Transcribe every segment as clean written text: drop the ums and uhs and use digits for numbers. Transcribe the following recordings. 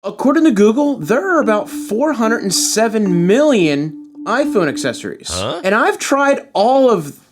According to Google, there are about 407 million iPhone accessories. And I've tried all of...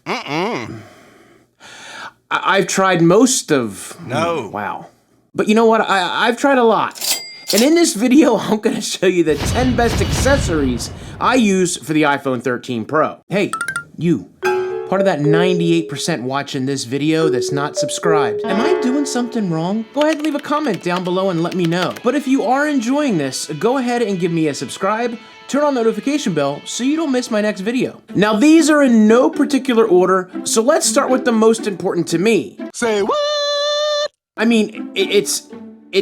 I've tried most of... No. Wow. But you know what? I've tried a lot. And in this video, I'm going to show you the 10 best accessories I use for the iPhone 13 Pro. Hey, you. Part of that 98% watching this video that's not subscribed. Am I doing something wrong? Go ahead and leave a comment down below and let me know. But if you are enjoying this, go ahead and give me a subscribe, turn on the notification bell so you don't miss my next video. Now these are in no particular order, so let's start with the most important to me. Say what? I mean, it's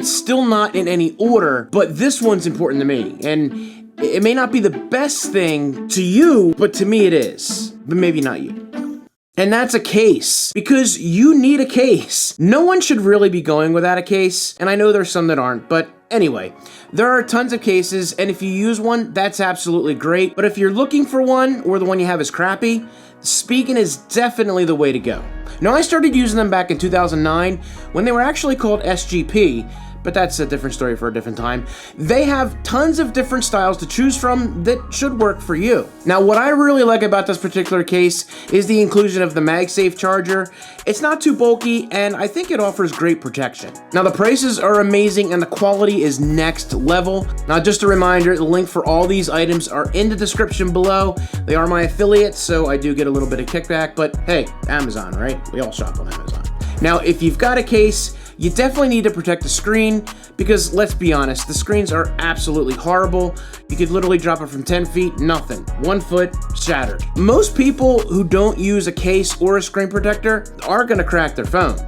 still not in any order, but this one's important to me. And it may not be the best thing to you, but to me it is. But maybe not you. And that's a case, because you need a case. No one should really be going without a case, and I know there's some that aren't, but anyway, there are tons of cases, and if you use one, that's absolutely great. But if you're looking for one, or the one you have is crappy, Spigen is definitely the way to go. Now, I started using them back in 2009 when they were actually called SGP, but that's a different story for a different time. They have tons of different styles to choose from that should work for you. Now, what I really like about this particular case is the inclusion of the MagSafe charger. It's not too bulky, and I think it offers great protection. Now, the prices are amazing, and the quality is next level. Now, just a reminder, the link for all these items are in the description below. They are my affiliates, so I do get a little bit of kickback, but hey, Amazon, right? We all shop on Amazon. Now, if you've got a case, you definitely need to protect the screen, because let's be honest, the screens are absolutely horrible. You could literally drop it from 10 feet, nothing. 1 foot, shattered. Most people who don't use a case or a screen protector are gonna crack their phone.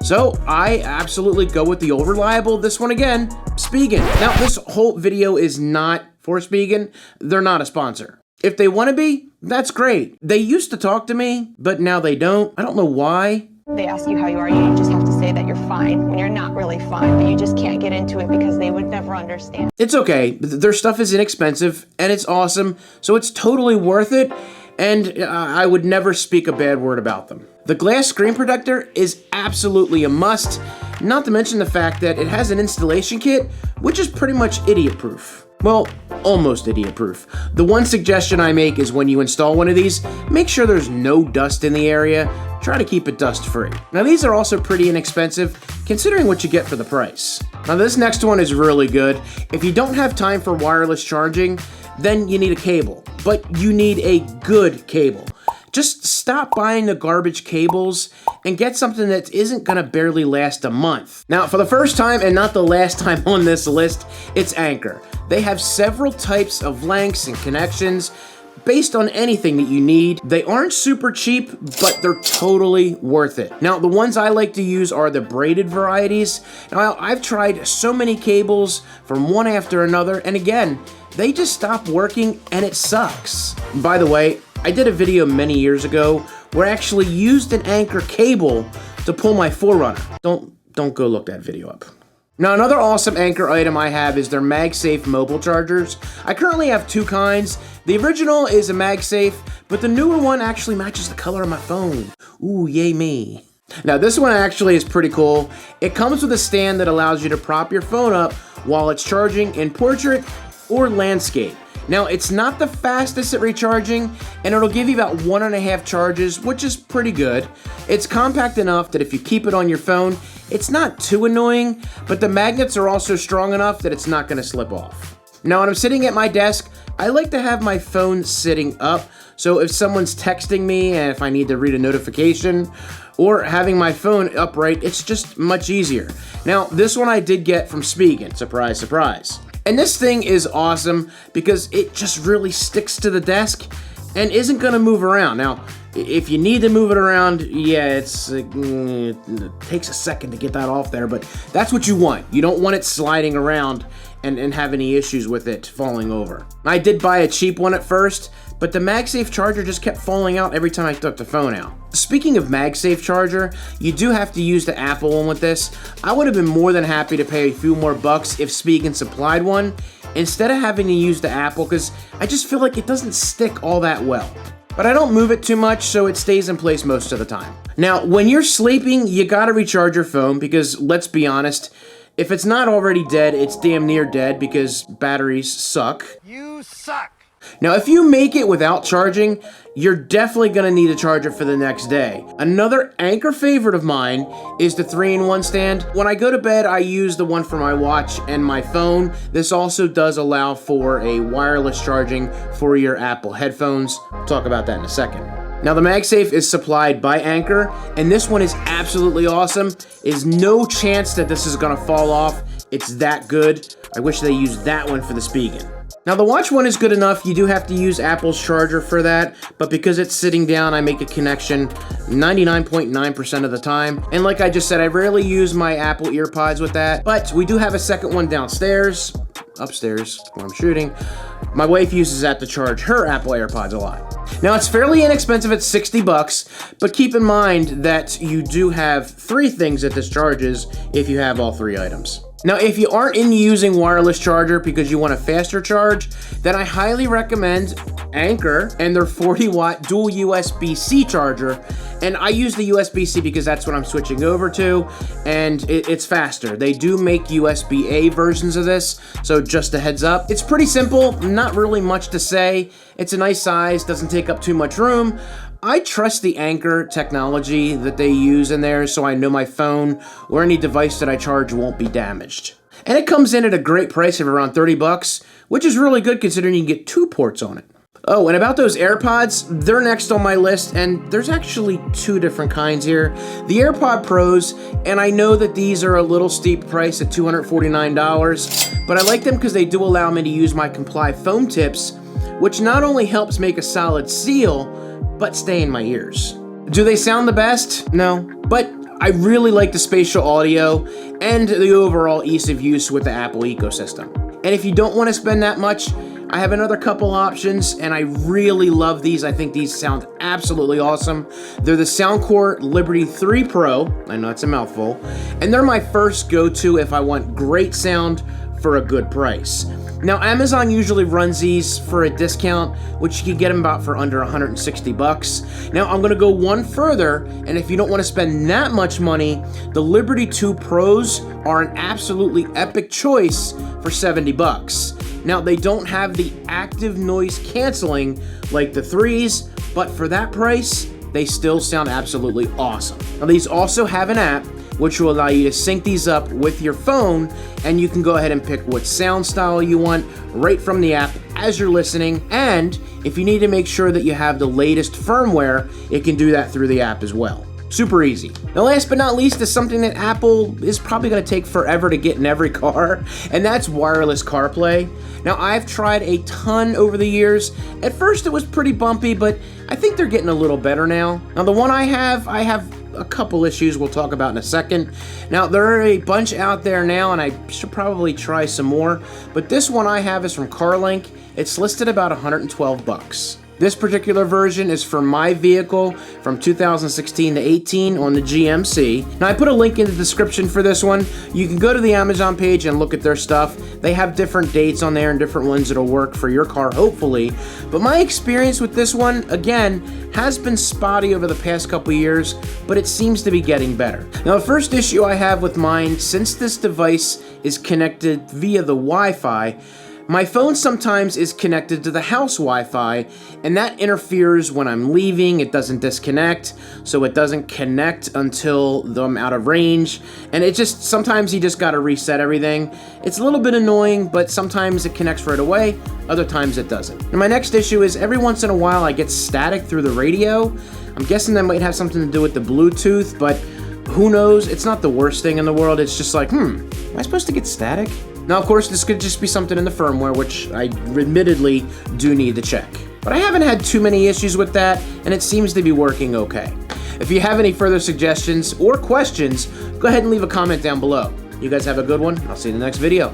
So I absolutely go with the old reliable, this one again, Spigen. Now this whole video is not for Spigen. They're not a sponsor. If they wanna be, that's great. They used to talk to me, but now they don't. I don't know why. They ask you how you are, you just have to say that you're fine when you're not really fine, but you just can't get into it because they would never understand. It's okay. Their stuff is inexpensive and it's awesome, so it's totally worth it, and I would never speak a bad word about them. The glass screen protector is absolutely a must, not to mention the fact that it has an installation kit, which is pretty much idiot-proof. Well, almost idiot-proof. The one suggestion I make is when you install one of these, make sure there's no dust in the area. Try to keep it dust-free. Now these are also pretty inexpensive, considering what you get for the price. Now this next one is really good. If you don't have time for wireless charging, then you need a cable, but you need a good cable. Just stop buying the garbage cables and get something that isn't gonna barely last a month. Now, for the first time and not the last time on this list, it's Anchor. They have several types of lengths and connections based on anything that you need. They aren't super cheap, but they're totally worth it. Now, the ones I like to use are the braided varieties. Now, I've tried so many cables from one after another, and again, they just stop working and it sucks. By the way, I did a video many years ago where I actually used an Anchor cable to pull my 4Runner. Don't go look that video up. Now, another awesome Anchor item I have is their MagSafe mobile chargers. I currently have two kinds. The original is a MagSafe, but the newer one actually matches the color of my phone. Ooh, yay me. Now, this one actually is pretty cool. It comes with a stand that allows you to prop your phone up while it's charging in portrait or landscape. Now, it's not the fastest at recharging, and it'll give you about 1.5 charges, which is pretty good. It's compact enough that if you keep it on your phone, it's not too annoying, but the magnets are also strong enough that it's not gonna slip off. Now, when I'm sitting at my desk, I like to have my phone sitting up, so if someone's texting me and if I need to read a notification, or having my phone upright, it's just much easier. Now, this one I did get from Spigen, surprise, surprise. And this thing is awesome because it just really sticks to the desk and isn't gonna move around. Now, if you need to move it around, yeah, it takes a second to get that off there, but that's what you want. You don't want it sliding around and have any issues with it falling over. I did buy a cheap one at first, but the MagSafe charger just kept falling out every time I took the phone out. Speaking of MagSafe charger, you do have to use the Apple one with this. I would have been more than happy to pay a few more bucks if Spigen supplied one, instead of having to use the Apple, because I just feel like it doesn't stick all that well. But I don't move it too much, so it stays in place most of the time. Now, when you're sleeping, you gotta recharge your phone, because let's be honest, If it's not already dead, it's damn near dead because batteries suck. You suck. Now, if you make it without charging, you're definitely gonna need a charger for the next day. Another Anker favorite of mine is the 3-in-1 stand. When I go to bed, I use the one for my watch and my phone. This also does allow for a wireless charging for your Apple headphones. We'll talk about that in a second. Now, the MagSafe is supplied by Anker, and this one is absolutely awesome. There's no chance that this is gonna fall off. It's that good. I wish they used that one for the Spigen. Now, the watch one is good enough. You do have to use Apple's charger for that, but because it's sitting down, I make a connection 99.9% of the time. And like I just said, I rarely use my Apple EarPods with that, but we do have a second one downstairs, upstairs, where I'm shooting. My wife uses that to charge her Apple AirPods a lot. Now, it's fairly inexpensive at 60 bucks, but keep in mind that you do have 3 things that this charges if you have all 3 items. Now, if you aren't into using wireless charger because you want a faster charge, then I highly recommend Anker and their 40-watt dual USB-C charger. And I use the USB-C because that's what I'm switching over to, and it's faster. They do make USB-A versions of this, so just a heads up. It's pretty simple, not really much to say. It's a nice size, doesn't take up too much room. I trust the Anker technology that they use in there, so I know my phone or any device that I charge won't be damaged. And it comes in at a great price of around 30 bucks, which is really good considering you can get 2 ports on it. Oh, and about those AirPods, they're next on my list, and there's actually 2 different kinds here. The AirPod Pros, and I know that these are a little steep price at $249, but I like them because they do allow me to use my Comply foam tips, which not only helps make a solid seal, but stay in my ears. Do they sound the best? No, but I really like the spatial audio and the overall ease of use with the Apple ecosystem. And if you don't want to spend that much, I have another couple options, and I really love these. I think these sound absolutely awesome. They're the Soundcore Liberty 3 Pro. I know it's a mouthful. And they're my first go-to if I want great sound for a good price. Now, Amazon usually runs these for a discount, which you can get them about for under 160 bucks. Now, I'm gonna go one further, and if you don't wanna spend that much money, the Liberty 2 Pros are an absolutely epic choice for 70 bucks. Now, they don't have the active noise canceling like the 3s, but for that price, they still sound absolutely awesome. Now, these also have an app which will allow you to sync these up with your phone, and you can go ahead and pick what sound style you want right from the app as you're listening. And if you need to make sure that you have the latest firmware, it can do that through the app as well. Super easy. Now, last but not least is something that Apple is probably going to take forever to get in every car, and that's wireless CarPlay. Now, I've tried a ton over the years. At first, it was pretty bumpy, but I think they're getting a little better now. Now, the one I have a couple issues we'll talk about in a second. Now, there are a bunch out there now, and I should probably try some more, but this one I have is from CarLink. It's listed about 112 bucks. This particular version is for my vehicle from 2016 to 18 on the GMC. Now, I put a link in the description for this one. You can go to the Amazon page and look at their stuff. They have different dates on there and different ones that'll work for your car, hopefully. But my experience with this one, again, has been spotty over the past couple years, but it seems to be getting better. Now, the first issue I have with mine, since this device is connected via the Wi-Fi, my phone sometimes is connected to the house Wi-Fi, and that interferes when I'm leaving. It doesn't disconnect, so it doesn't connect until I'm out of range, and it just, sometimes you just gotta reset everything. It's a little bit annoying, but sometimes it connects right away, other times it doesn't. And my next issue is every once in a while I get static through the radio. I'm guessing that might have something to do with the Bluetooth, but who knows? It's not the worst thing in the world. It's just like, am I supposed to get static? Now, of course, this could just be something in the firmware, which I admittedly do need to check. But I haven't had too many issues with that, and it seems to be working okay. If you have any further suggestions or questions, go ahead and leave a comment down below. You guys have a good one. I'll see you in the next video.